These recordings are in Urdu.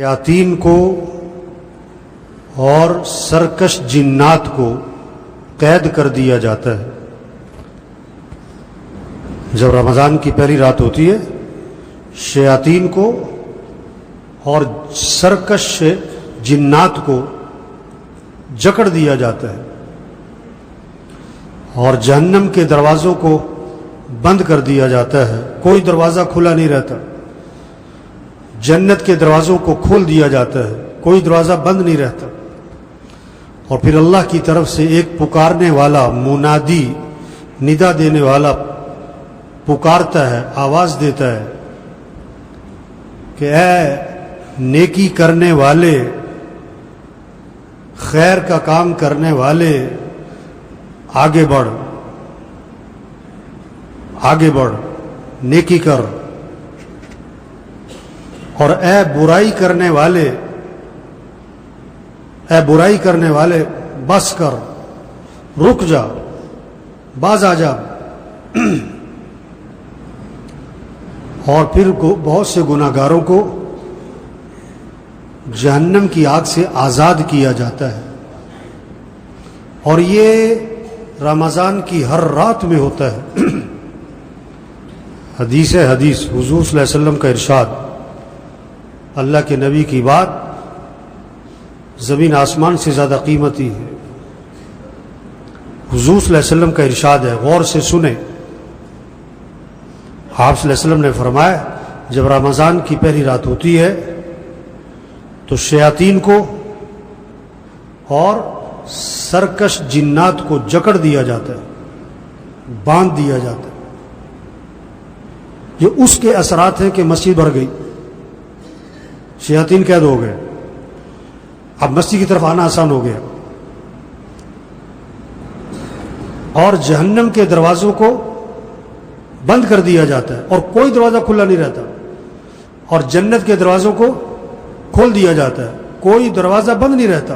شیاطین کو اور سرکش جنات کو قید کر دیا جاتا ہے۔ جب رمضان کی پہلی رات ہوتی ہے، شیاطین کو اور سرکش جنات کو جکڑ دیا جاتا ہے اور جہنم کے دروازوں کو بند کر دیا جاتا ہے، کوئی دروازہ کھلا نہیں رہتا۔ جنت کے دروازوں کو کھول دیا جاتا ہے، کوئی دروازہ بند نہیں رہتا۔ اور پھر اللہ کی طرف سے ایک پکارنے والا منادی، ندا دینے والا پکارتا ہے، آواز دیتا ہے کہ اے نیکی کرنے والے، خیر کا کام کرنے والے، آگے بڑھ، آگے بڑھ، نیکی کر۔ اور اے برائی کرنے والے، اے برائی کرنے والے، بس کر، رک جا، باز آ جا۔ اور پھر بہت سے گناہ گاروں کو جہنم کی آگ سے آزاد کیا جاتا ہے، اور یہ رمضان کی ہر رات میں ہوتا ہے۔ حدیث ہے، حدیث حضور صلی اللہ علیہ وسلم کا ارشاد، اللہ کے نبی کی بات زمین آسمان سے زیادہ قیمتی ہے۔ حضور صلی اللہ علیہ وسلم کا ارشاد ہے، غور سے سنیں۔ آپ صلی اللہ علیہ وسلم نے فرمایا، جب رمضان کی پہلی رات ہوتی ہے تو شیاطین کو اور سرکش جنات کو جکڑ دیا جاتا ہے، باندھ دیا جاتا ہے۔ یہ اس کے اثرات ہیں کہ مسجد بھر گئی، شیاطین قید ہو گئے، اب مسجد کی طرف آنا آسان ہو گیا۔ اور جہنم کے دروازوں کو بند کر دیا جاتا ہے اور کوئی دروازہ کھلا نہیں رہتا، اور جنت کے دروازوں کو کھول دیا جاتا ہے، کوئی دروازہ بند نہیں رہتا۔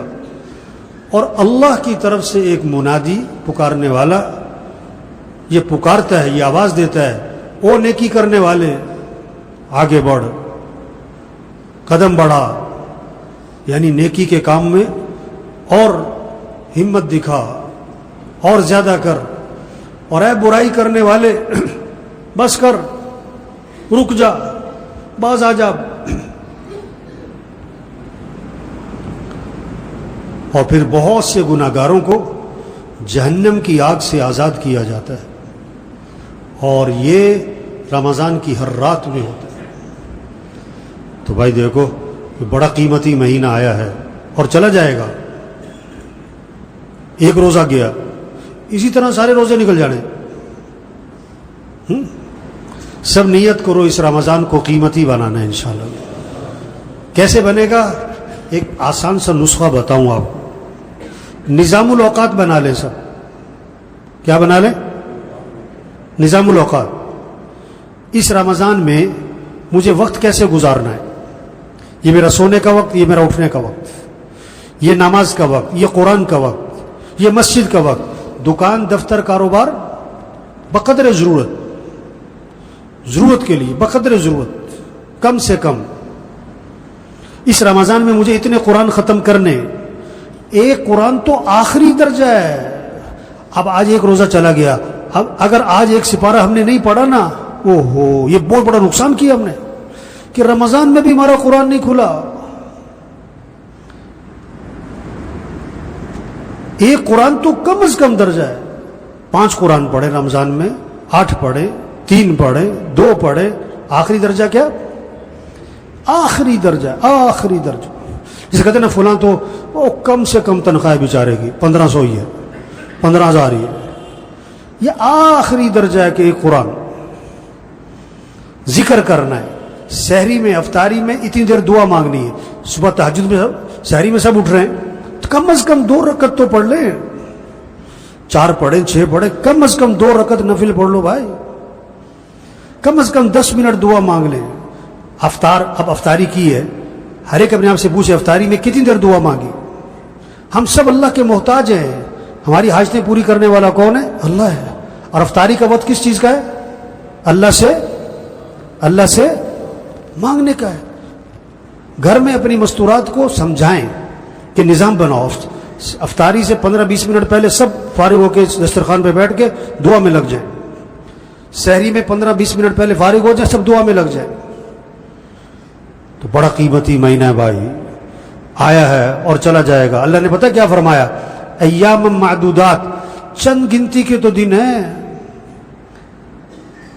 اور اللہ کی طرف سے ایک منادی، پکارنے والا، یہ پکارتا ہے، یہ آواز دیتا ہے، او نیکی کرنے والے، آگے بڑھ، قدم بڑھا، یعنی نیکی کے کام میں اور ہمت دکھا، اور زیادہ کر۔ اور اے برائی کرنے والے، بس کر، رک جا، باز آ جا۔ اور پھر بہت سے گناہ گاروں کو جہنم کی آگ سے آزاد کیا جاتا ہے، اور یہ رمضان کی ہر رات میں ہوتا ہے۔ تو بھائی دیکھو، یہ بڑا قیمتی مہینہ آیا ہے اور چلا جائے گا۔ ایک روزہ گیا، اسی طرح سارے روزے نکل جانے۔ سب نیت کرو اس رمضان کو قیمتی بنانا ہے انشاءاللہ۔ کیسے بنے گا؟ ایک آسان سا نسخہ بتاؤں آپ کو۔ نظام الاوقات بنا لیں سب۔ کیا بنا لیں؟ نظام الاوقات۔ اس رمضان میں مجھے وقت کیسے گزارنا ہے؟ یہ میرا سونے کا وقت، یہ میرا اٹھنے کا وقت، یہ نماز کا وقت، یہ قرآن کا وقت، یہ مسجد کا وقت، دکان، دفتر، کاروبار، بقدر ضرورت، ضرورت کے لیے، بقدر ضرورت، کم سے کم۔ اس رمضان میں مجھے اتنے قرآن ختم کرنے۔ ایک قرآن تو آخری درجہ ہے۔ اب آج ایک روزہ چلا گیا، اب اگر آج ایک سپارہ ہم نے نہیں پڑھا نا، اوہو، یہ بہت بڑا نقصان کیا ہم نے کہ رمضان میں بھی ہمارا قرآن نہیں کھلا۔ ایک قرآن تو کم از کم درجہ ہے۔ 5 قرآن پڑھے رمضان میں، 8 پڑھے، 3 پڑھے، 2 پڑھے، آخری درجہ کیا؟ آخری درجہ، آخری درجہ۔ جسے کہتے ہیں نا فلاں تو وہ کم سے کم تنخواہ بیچارے کی 1500 ہی ہے، 15,000 ہی ہے۔ یہ آخری درجہ ہے کہ ایک قرآن ذکر کرنا ہے۔ سحری میں، افطاری میں اتنی دیر دعا مانگنی ہے۔ صبح تہجد میں سحری میں سب اٹھ رہے ہیں تو کم از کم 2 رکعت تو پڑھ لیں۔ 4 پڑھیں، 6 پڑھیں، کم از کم 2 رکعت نفل پڑھ لو بھائی۔ کم از کم 10 منٹ دعا مانگ لیں۔ اب افطاری کی ہے، ہر ایک اپنے آپ سے پوچھے افطاری میں کتنی دیر دعا مانگی؟ ہم سب اللہ کے محتاج ہیں۔ ہماری حاجتیں پوری کرنے والا کون ہے؟ اللہ ہے۔ اور افطاری کا وقت کس چیز کا ہے؟ اللہ سے مانگنے کا ہے۔ گھر میں اپنی مستورات کو سمجھائیں کہ نظام بناؤ. افطاری سے 15-20 منٹ پہلے سب فارغ ہو کے دسترخوان پہ بیٹھ کے دعا میں لگ جائیں. سحری میں 15-20 منٹ پہلے فارغ ہو جائیں, سب دعا میں لگ جائیں. تو بڑا قیمتی مہینہ ہے بھائی, آیا ہے اور چلا جائے گا. اللہ نے پتہ کیا فرمایا؟ ایام معدودات, چند گنتی کے تو دن ہیں.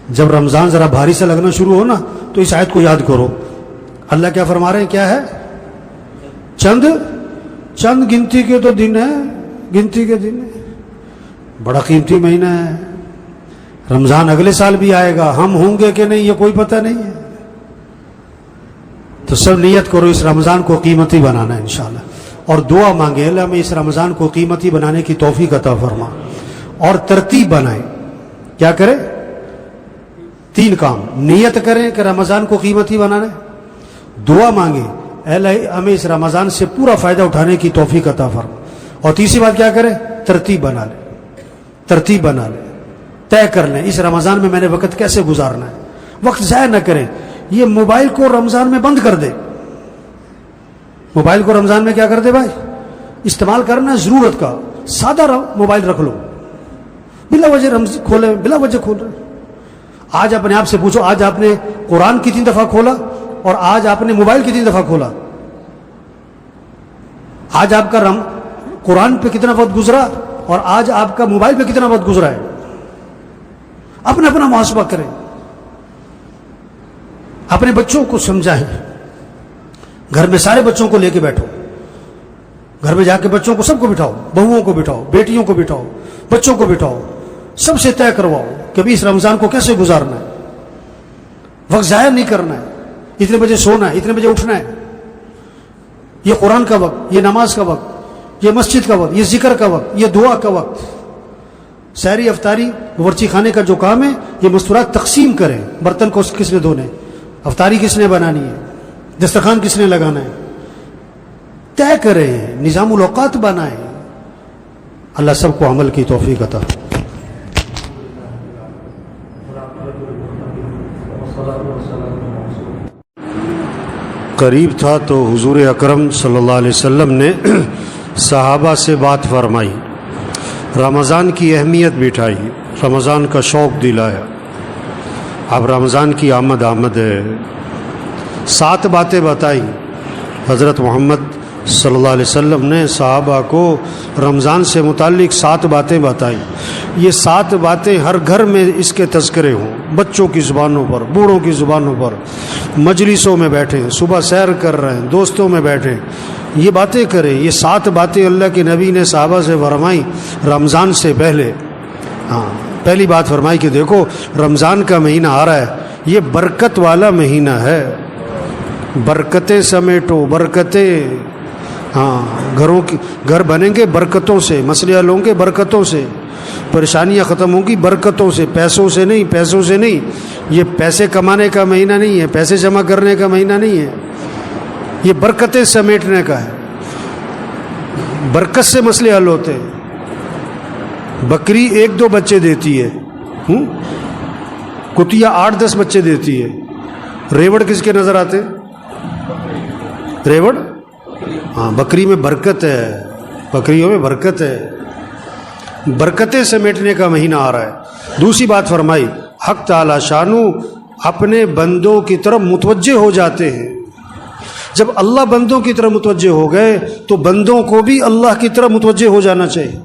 جب رمضان ذرا بھاری سے لگنا شروع ہو نا تو اس آیت کو یاد کرو. اللہ کیا فرما رہے ہیں؟ کیا ہے؟ چند گنتی کے تو دن ہیں, گنتی کے دن ہیں. بڑا قیمتی مہینہ ہے. رمضان اگلے سال بھی آئے گا, ہم ہوں گے کہ نہیں یہ کوئی پتہ نہیں ہے. تو سب نیت کرو اس رمضان کو قیمتی بنانا ہے انشاءاللہ, اور دعا مانگے اللہ میں اس رمضان کو قیمتی بنانے کی توفیق عطا فرما. اور ترتیب بنائیں. کیا کریں؟ 3 کام. نیت کریں کہ رمضان کو قیمتی بنانا ہے, دعا مانگیں اے اللہ ہمیں اس رمضان سے پورا فائدہ اٹھانے کی توفیق عطا فرما, اور تیسری بات کیا کریں؟ ترتیب بنا لیں. ترتیب بنا لیں, طے کر لیں اس رمضان میں نے وقت کیسے گزارنا ہے. وقت ضائع نہ کریں. یہ موبائل کو رمضان میں بند کر دے. موبائل کو رمضان میں کیا کر دے بھائی؟ استعمال کرنا ضرورت کا. سادہ موبائل رکھ لو, بلا وجہ کھولے, بلا وجہ کھول رہے. آج اپنے آپ سے پوچھو, آج آپ نے قرآن کتنی دفعہ کھولا اور آج آپ نے موبائل کتنی دفعہ کھولا؟ آج آپ کا قرآن پہ کتنا وقت گزرا اور آج آپ کا موبائل پہ کتنا وقت گزرا ہے؟ اپنا اپنا محاسبہ کریں. اپنے بچوں کو سمجھائیں. گھر میں سارے بچوں کو لے کے بیٹھو. گھر میں جا کے بچوں کو سب کو بٹھاؤ, بہوؤں کو بٹھاؤ, بیٹیوں کو بٹھاؤ, بچوں کو بٹھاؤ. سب سے طے کرواؤ کہ ابھی اس رمضان کو کیسے گزارنا ہے. وقت ضائع نہیں کرنا ہے. اتنے بجے سونا ہے, اتنے بجے اٹھنا ہے. یہ قرآن کا وقت, یہ نماز کا وقت, یہ مسجد کا وقت, یہ ذکر کا وقت, یہ دعا کا وقت. سحری افطاری ورچی خانے کا جو کام ہے یہ مستورات تقسیم کریں. برتن کو کس نے دھونے, افطاری کس نے بنانی ہے, دسترخوان کس نے لگانا ہے, طے کریں, نظام الاوقات بنائیں. اللہ سب کو عمل کی توفیق عطا. قریب تھا تو حضور اکرم صلی اللہ علیہ وسلم نے صحابہ سے بات فرمائی, رمضان کی اہمیت بٹھائی, رمضان کا شوق دلایا. اب رمضان کی آمد ہے. 7 باتیں بتائی حضرت محمد صلی اللہ علیہ وسلم نے صحابہ کو. رمضان سے متعلق 7 باتیں بتائی. یہ 7 باتیں ہر گھر میں اس کے تذکرے ہوں, بچوں کی زبانوں پر, بوڑھوں کی زبانوں پر, مجلسوں میں بیٹھیں, صبح سیر کر رہے ہیں, دوستوں میں بیٹھیں, یہ باتیں کریں. یہ 7 باتیں اللہ کے نبی نے صحابہ سے فرمائی رمضان سے پہلے. پہلی بات فرمائی کہ دیکھو رمضان کا مہینہ آ رہا ہے, یہ برکت والا مہینہ ہے. برکتیں سمیٹو, برکتیں. گھر بنیں گے برکتوں سے, مسئلے حل ہوں گے برکتوں سے, پریشانیاں ختم ہوں گی برکتوں سے, پیسوں سے نہیں, پیسوں سے نہیں. یہ پیسے کمانے کا مہینہ نہیں ہے, پیسے جمع کرنے کا مہینہ نہیں ہے, یہ برکتیں سمیٹنے کا ہے. برکت سے مسئلے حل ہوتے ہیں. بکری 1-2 بچے دیتی ہے, کتیا 8-10 بچے دیتی ہے. ریوڑ کس کے نظر آتے؟ ریوڑ, بکری میں برکت ہے, بکریوں میں برکت ہے. برکتیں سمیٹنے کا مہینہ آ رہا ہے. دوسری بات فرمائی حق تعالی شانو اپنے بندوں کی طرف متوجہ ہو جاتے ہیں. جب اللہ بندوں کی طرف متوجہ ہو گئے تو بندوں کو بھی اللہ کی طرف متوجہ ہو جانا چاہیے.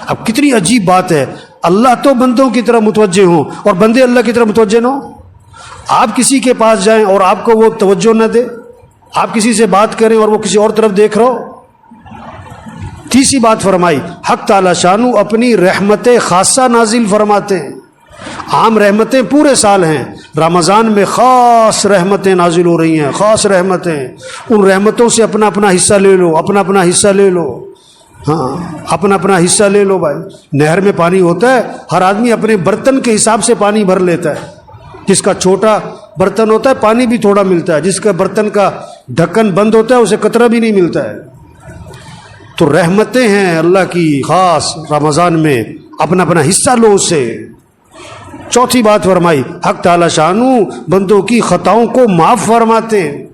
اب کتنی عجیب بات ہے, اللہ تو بندوں کی طرف متوجہ ہوں اور بندے اللہ کی طرف متوجہ نہ ہوں. آپ کسی کے پاس جائیں اور آپ کو وہ توجہ نہ دے, آپ کسی سے بات کریں اور وہ کسی اور طرف دیکھ رہا ہو. تیسری بات فرمائی حق تعالی شانو اپنی رحمت خاصہ نازل فرماتے ہیں. عام رحمتیں پورے سال ہیں, رمضان میں خاص رحمتیں نازل ہو رہی ہیں, خاص رحمتیں. ان رحمتوں سے اپنا اپنا حصہ لے لو, اپنا اپنا حصہ لے لو. اپنا اپنا حصہ لے لو بھائی. نہر میں پانی ہوتا ہے, ہر آدمی اپنے برتن کے حساب سے پانی بھر لیتا ہے. جس کا چھوٹا برتن ہوتا ہے پانی بھی تھوڑا ملتا ہے, جس کا برتن کا ڈھکن بند ہوتا ہے اسے قطرہ بھی نہیں ملتا ہے. تو رحمتیں ہیں اللہ کی خاص رمضان میں, اپنا اپنا حصہ لو اس سے. چوتھی بات فرمائی حق تعالی شانو بندوں کی خطاؤں کو معاف فرماتے ہیں.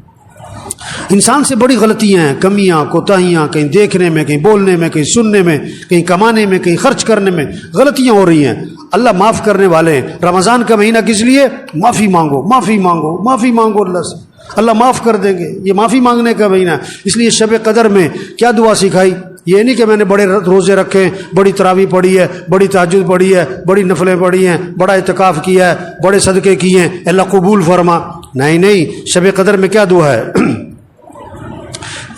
انسان سے بڑی غلطیاں ہیں، کمیاں کوتاہیاں، کہیں دیکھنے میں، کہیں بولنے میں، کہیں سننے میں، کہیں کمانے میں، کہیں خرچ کرنے میں غلطیاں ہو رہی ہیں۔ اللہ معاف کرنے والے ہیں۔ رمضان کا مہینہ کس لیے؟ معافی مانگو، معافی مانگو، معافی مانگو اللہ سے، اللہ معاف کر دیں گے۔ یہ معافی مانگنے کا مہینہ ہے۔ اس لیے شب قدر میں کیا دعا سکھائی؟ یہ نہیں کہ میں نے بڑے روزے رکھے ہیں، بڑی تراویح پڑھی ہے، بڑی تہجد پڑھی ہے، بڑی نفلیں پڑھی ہیں، بڑا اعتکاف کیا ہے، بڑے صدقے کیے ہیں، اللہ قبول فرما۔ نہیں نہیں، شب قدر میں کیا دعا ہے؟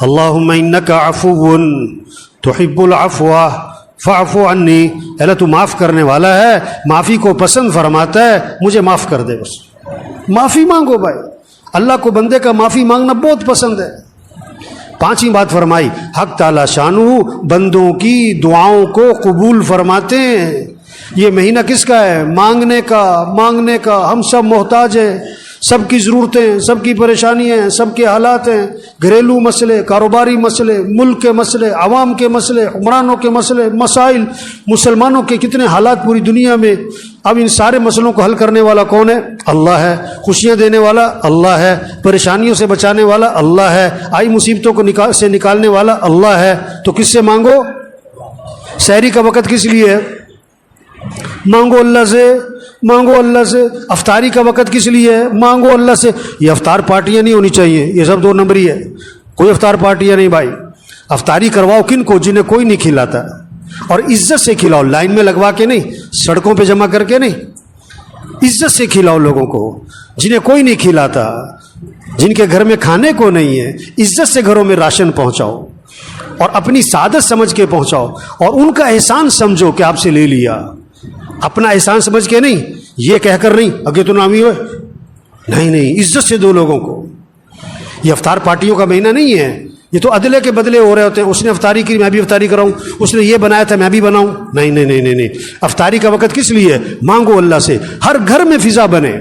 اللہم انک عفو تحب العفو فاعف عنی، اللہ تو معاف کرنے والا ہے، معافی کو پسند فرماتا ہے، مجھے معاف کر دے۔ بس معافی مانگو بھائی، اللہ کو بندے کا معافی مانگنا بہت پسند ہے۔ پانچویں بات فرمائی، حق تعالی شانہ بندوں کی دعاؤں کو قبول فرماتے ہیں۔ یہ مہینہ کس کا ہے؟ مانگنے کا، مانگنے کا۔ ہم سب محتاج ہیں، سب کی ضرورتیں، سب کی پریشانیاں ہیں، سب کے حالات ہیں، گھریلو مسئلے، کاروباری مسئلے، ملک کے مسئلے، عوام کے مسئلے، حکمرانوں کے مسئلے، مسائل، مسلمانوں کے کتنے حالات پوری دنیا میں۔ اب ان سارے مسئلوں کو حل کرنے والا کون ہے؟ اللہ ہے۔ خوشیاں دینے والا اللہ ہے، پریشانیوں سے بچانے والا اللہ ہے، آئی مصیبتوں کو سے نکالنے والا اللہ ہے۔ تو کس سے مانگو؟ سحری کا وقت کس لیے ہے؟ مانگو اللہ سے، مانگو اللہ سے۔ افطاری کا وقت کس لیے ہے؟ مانگو اللہ سے۔ یہ افطار پارٹیاں نہیں ہونی چاہیے، یہ سب دو نمبری ہے، کوئی افطار پارٹیاں نہیں بھائی۔ افطاری کرواؤ کن کو؟ جنہیں کوئی نہیں کھلاتا، اور عزت سے کھلاؤ، لائن میں لگوا کے نہیں، سڑکوں پہ جمع کر کے نہیں، عزت سے کھلاؤ لوگوں کو، جنہیں کوئی نہیں کھلاتا، جن کے گھر میں کھانے کو نہیں ہے، عزت سے گھروں میں راشن پہنچاؤ، اور اپنی سعادت سمجھ کے پہنچاؤ، اور ان کا احسان سمجھو کہ آپ سے لے لیا، اپنا احسان سمجھ کے نہیں، یہ کہہ کر نہیں اگے تو نامی ہوئے، نہیں نہیں، عزت سے دو لوگوں کو۔ یہ افطار پارٹیوں کا مہینہ نہیں ہے، یہ تو عدلے کے بدلے ہو رہے ہوتے ہیں، اس نے افطاری کی میں بھی افطاری کراؤں، اس نے یہ بنایا تھا میں بھی بناؤں، نہیں نہیں نہیں نہیں۔ افطاری کا وقت کس لیے؟ مانگو اللہ سے، ہر گھر میں فضا بنے،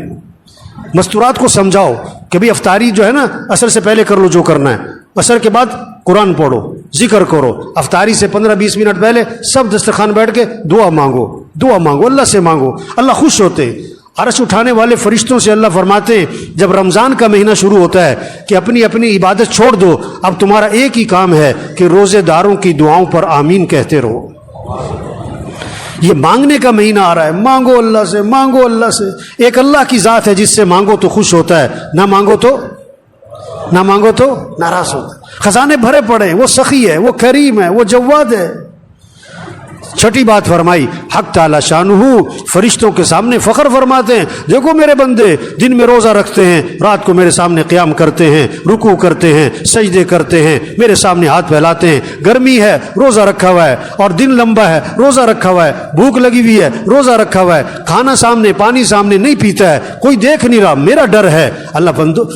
مستورات کو سمجھاؤ کہ بھی افطاری جو ہے نا عصر سے پہلے کر لو جو کرنا ہے، عصر کے بعد قرآن پڑھو، ذکر کرو، افطاری سے 15-20 منٹ پہلے سب دسترخوان بیٹھ کے دعا مانگو، دعا مانگو، اللہ سے مانگو، اللہ خوش ہوتے۔ عرش اٹھانے والے فرشتوں سے اللہ فرماتے ہیں جب رمضان کا مہینہ شروع ہوتا ہے کہ اپنی اپنی عبادت چھوڑ دو، اب تمہارا ایک ہی کام ہے کہ روزے داروں کی دعاؤں پر آمین کہتے رہو۔ یہ مانگنے کا مہینہ آ رہا ہے، مانگو اللہ سے، مانگو اللہ سے۔ ایک اللہ کی ذات ہے جس سے مانگو تو خوش ہوتا ہے، نہ مانگو تو ناراض ہوتا ہے۔ خزانے بھرے پڑے ہیں، وہ سخی ہے، وہ کریم ہے، وہ جواد ہے۔ چھٹی بات فرمائی، حق تعالی شانہ فرشتوں کے سامنے فخر فرماتے ہیں، دیکھو میرے بندے دن میں روزہ رکھتے ہیں، رات کو میرے سامنے قیام کرتے ہیں، رکوع کرتے ہیں، سجدے کرتے ہیں، میرے سامنے ہاتھ پھیلاتے ہیں۔ گرمی ہے روزہ رکھا ہوا ہے، اور دن لمبا ہے روزہ رکھا ہوا ہے، بھوک لگی ہوئی ہے روزہ رکھا ہوا ہے، کھانا سامنے، پانی سامنے، نہیں پیتا ہے، کوئی دیکھ نہیں رہا، میرا ڈر ہے۔ اللہ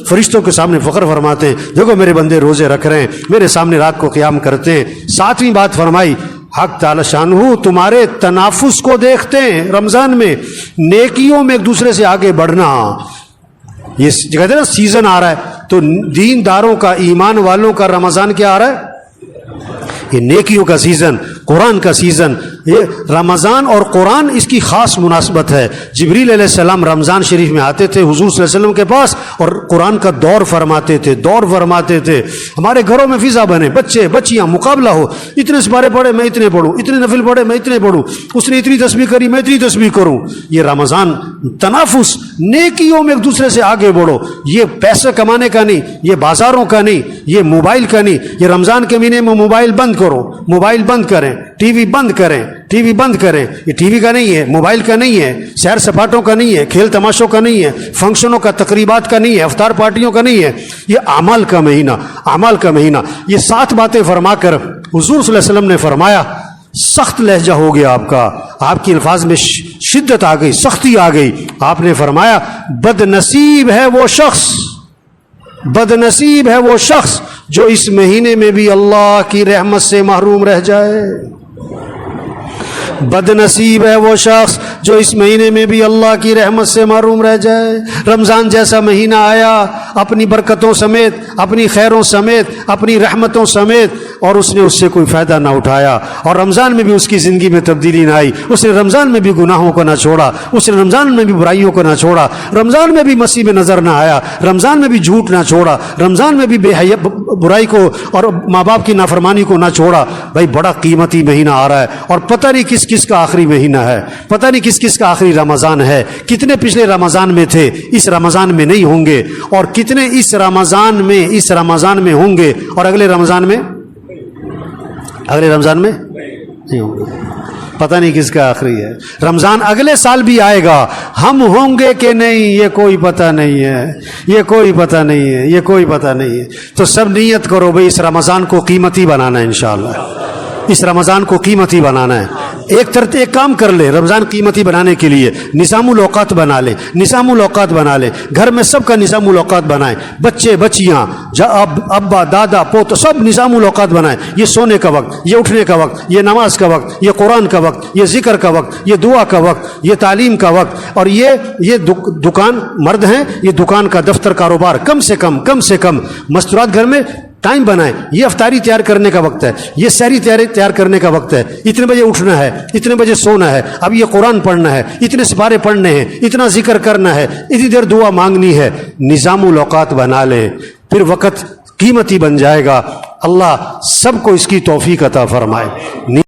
فرشتوں کے سامنے فخر فرماتے ہیں، دیکھو میرے بندے روزے رکھ رہے ہیں، میرے سامنے رات کو قیام کرتے ہیں۔ ساتویں بات فرمائی، حق تعالی شانہ تمہارے تنافس کو دیکھتے ہیں رمضان میں، نیکیوں میں ایک دوسرے سے آگے بڑھنا۔ یہ کہتے ہیں نا سیزن آ رہا ہے، تو دین داروں کا، ایمان والوں کا رمضان کیا آ رہا ہے؟ یہ نیکیوں کا سیزن، قرآن کا سیزن۔ یہ رمضان اور قرآن اس کی خاص مناسبت ہے۔ جبریل علیہ السلام رمضان شریف میں آتے تھے حضور صلی اللہ علیہ وسلم کے پاس، اور قرآن کا دور فرماتے تھے۔ ہمارے گھروں میں فضا بنے، بچے بچیاں مقابلہ ہو، اتنے سپارے پڑھے میں اتنے پڑھوں، اتنے نفل پڑھے میں اتنے پڑھوں، اس نے اتنی تسبیح کری میں اتنی تسبیح کروں۔ یہ رمضان تنافس، نیکیوں میں ایک دوسرے سے آگے بڑھو۔ یہ پیسے کمانے کا نہیں، یہ بازاروں کا نہیں، یہ موبائل کا نہیں۔ یہ رمضان کے مہینے میں موبائل بند کرو، موبائل بند کریں، ٹی وی بند کریں، ٹی وی بند کریں۔ یہ ٹی وی کا نہیں ہے، موبائل کا نہیں ہے، سیر سپاٹوں کا نہیں ہے، کھیل تماشوں کا نہیں ہے، فنکشنوں کا، تقریبات کا نہیں ہے، افطار پارٹیوں کا نہیں ہے۔ یہ اعمال کا مہینہ، اعمال کا مہینہ۔ یہ 7 باتیں فرما کر حضور صلی اللہ علیہ وسلم نے فرمایا، سخت لہجہ ہو گیا آپ کا، آپ کی الفاظ میں شدت آ گئی، سختی آ گئی۔ آپ نے فرمایا، بد نصیب ہے وہ شخص، بد نصیب ہے وہ شخص جو اس مہینے میں بھی اللہ کی رحمت سے محروم رہ جائے۔ بد نصیب ہے وہ شخص جو اس مہینے میں بھی اللہ کی رحمت سے محروم رہ جائے۔ رمضان جیسا مہینہ آیا، اپنی برکتوں سمیت، اپنی خیروں سمیت، اپنی رحمتوں سمیت، اور اس نے اس سے کوئی فائدہ نہ اٹھایا، اور رمضان میں بھی اس کی زندگی میں تبدیلی نہ آئی، اس نے رمضان میں بھی گناہوں کو نہ چھوڑا، اس نے رمضان میں بھی برائیوں کو نہ چھوڑا، رمضان میں بھی مسیح میں نظر نہ آیا، رمضان میں بھی جھوٹ نہ چھوڑا، رمضان میں بھی بے حیا برائی کو اور ماں باپ کی نافرمانی کو نہ چھوڑا، بھائی بڑا قیمتی مہینہ آ رہا ہے، اور پتہ نہیں کس کس کا آخری مہینہ ہے، پتہ نہیں کس کس کا آخری رمضان ہے، کتنے پچھلے رمضان میں تھے اس رمضان میں نہیں ہوں گے، اور کتنے اس رمضان میں ہوں گے اور اگلے رمضان میں نہیں ہوں گے، پتہ نہیں کس کا آخری ہے۔ رمضان اگلے سال بھی آئے گا، ہم ہوں گے کہ نہیں یہ کوئی پتہ نہیں ہے، یہ کوئی پتہ نہیں ہے۔ تو سب نیت کرو بھئی اس رمضان کو قیمتی بنانا ہے، انشاءاللہ اس رمضان کو قیمتی بنانا ہے۔ ایک کام کر لے رمضان قیمتی بنانے کے لیے، نظام الاوقات بنا لے، گھر میں سب کا نظام الاوقات بنائیں، بچے بچیاں ابا دادا پوت سب نظام الاوقات بنائیں، یہ سونے کا وقت، یہ اٹھنے کا وقت، یہ نماز کا وقت، یہ قرآن کا وقت، یہ ذکر کا وقت، یہ دعا کا وقت، یہ تعلیم کا وقت، اور یہ دکان مرد ہیں، یہ دکان کا دفتر کاروبار کم سے کم مستورات گھر میں ٹائم بنائیں، یہ افطاری تیار کرنے کا وقت ہے، یہ سحری تیار کرنے کا وقت ہے، اتنے بجے اٹھنا ہے، اتنے بجے سونا ہے، اب یہ قرآن پڑھنا ہے، اتنے سپارے پڑھنے ہیں، اتنا ذکر کرنا ہے، اتنی دیر دعا مانگنی ہے۔ نظام الاوقات بنا لیں، پھر وقت قیمتی بن جائے گا۔ اللہ سب کو اس کی توفیق عطا فرمائے۔